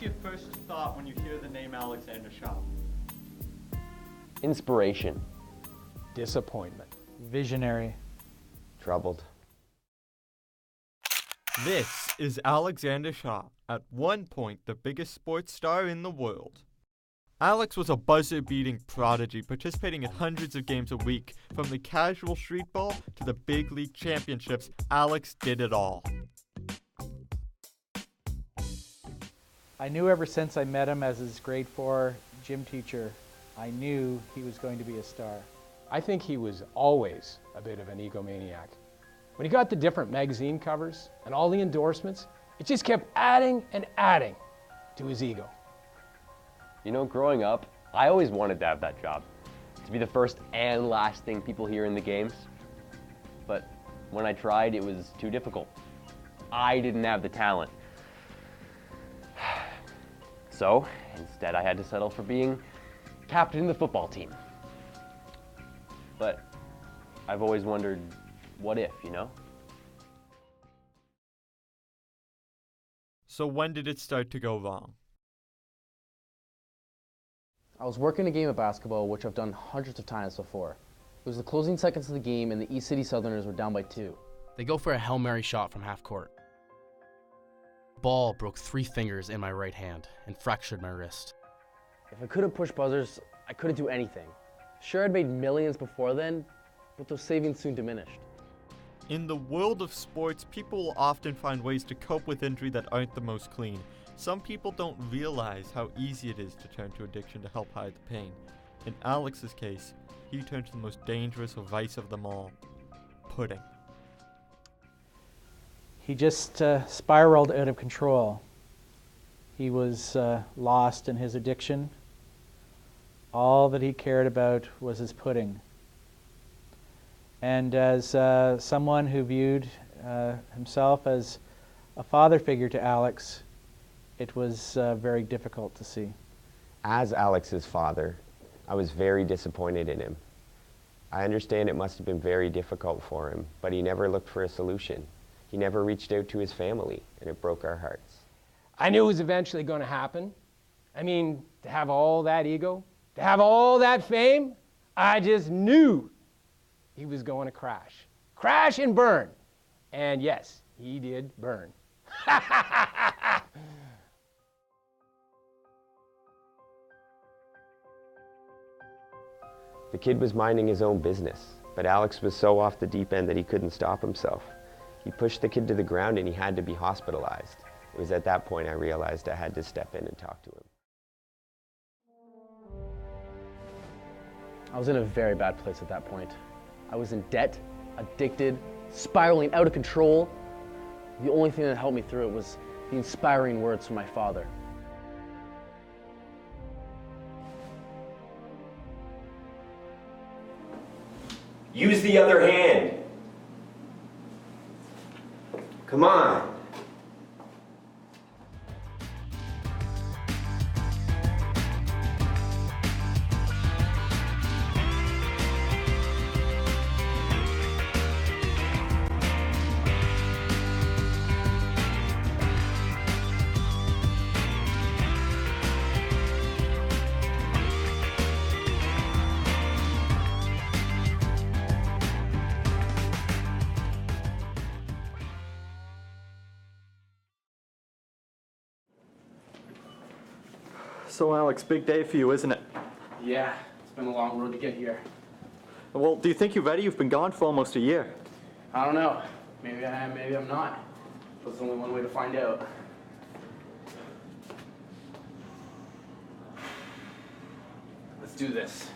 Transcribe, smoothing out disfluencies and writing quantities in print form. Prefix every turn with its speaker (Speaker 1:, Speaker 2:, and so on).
Speaker 1: your first thought when you hear the name Alexander Shaw?
Speaker 2: Inspiration.
Speaker 3: Disappointment.
Speaker 4: Visionary.
Speaker 2: Troubled.
Speaker 1: This is Alexander Shaw, at one point the biggest sports star in the world. Alex was a buzzer-beating prodigy, participating in hundreds of games a week. From the casual street ball to the big league championships, Alex did it all.
Speaker 4: I knew ever since I met him as his grade 4 gym teacher, I knew he was going to be a star.
Speaker 3: I think he was always a bit of an egomaniac. When he got the different magazine covers and all the endorsements, it just kept adding and adding to his ego.
Speaker 2: You know, growing up, I always wanted to have that job, to be the first and last thing people hear in the games. But when I tried, it was too difficult. I didn't have the talent. So instead, I had to settle for being captain of the football team. But I've always wondered, what if, you know?
Speaker 1: So when did it start to go wrong?
Speaker 5: I was working a game of basketball, which I've done hundreds of times before. It was the closing seconds of the game, and the East City Southerners were down by 2.
Speaker 6: They go for a Hail Mary shot from half court. Ball broke 3 fingers in my right hand and fractured my wrist.
Speaker 5: If I couldn't push buzzers, I couldn't do anything. Sure, I'd made millions before then, but those savings soon diminished.
Speaker 1: In the world of sports, people will often find ways to cope with injury that aren't the most clean. Some people don't realize how easy it is to turn to addiction to help hide the pain. In Alex's case, he turned to the most dangerous vice of them all, pudding.
Speaker 4: He just spiraled out of control. He was lost in his addiction. All that he cared about was his pudding. And as someone who viewed himself as a father figure to Alex, it was very difficult to see.
Speaker 2: As Alex's father, I was very disappointed in him. I understand it must have been very difficult for him, but he never looked for a solution. He never reached out to his family, and it broke our hearts.
Speaker 3: I knew it was eventually going to happen. I mean, to have all that ego, to have all that fame, I just knew he was going to crash. Crash and burn. And yes, he did burn.
Speaker 2: The kid was minding his own business, but Alex was so off the deep end that he couldn't stop himself. He pushed the kid to the ground and he had to be hospitalized. It was at that point I realized I had to step in and talk to him.
Speaker 5: I was in a very bad place at that point. I was in debt, addicted, spiraling out of control. The only thing that helped me through it was the inspiring words from my father.
Speaker 2: Use the other hand. Come on.
Speaker 1: So Alex, big day for you, isn't it?
Speaker 5: Yeah, it's been a long road to get here.
Speaker 1: Well, do you think you're ready? You've been gone for almost a year.
Speaker 5: I don't know. Maybe I am, maybe I'm not. There's only one way to find out. Let's do this.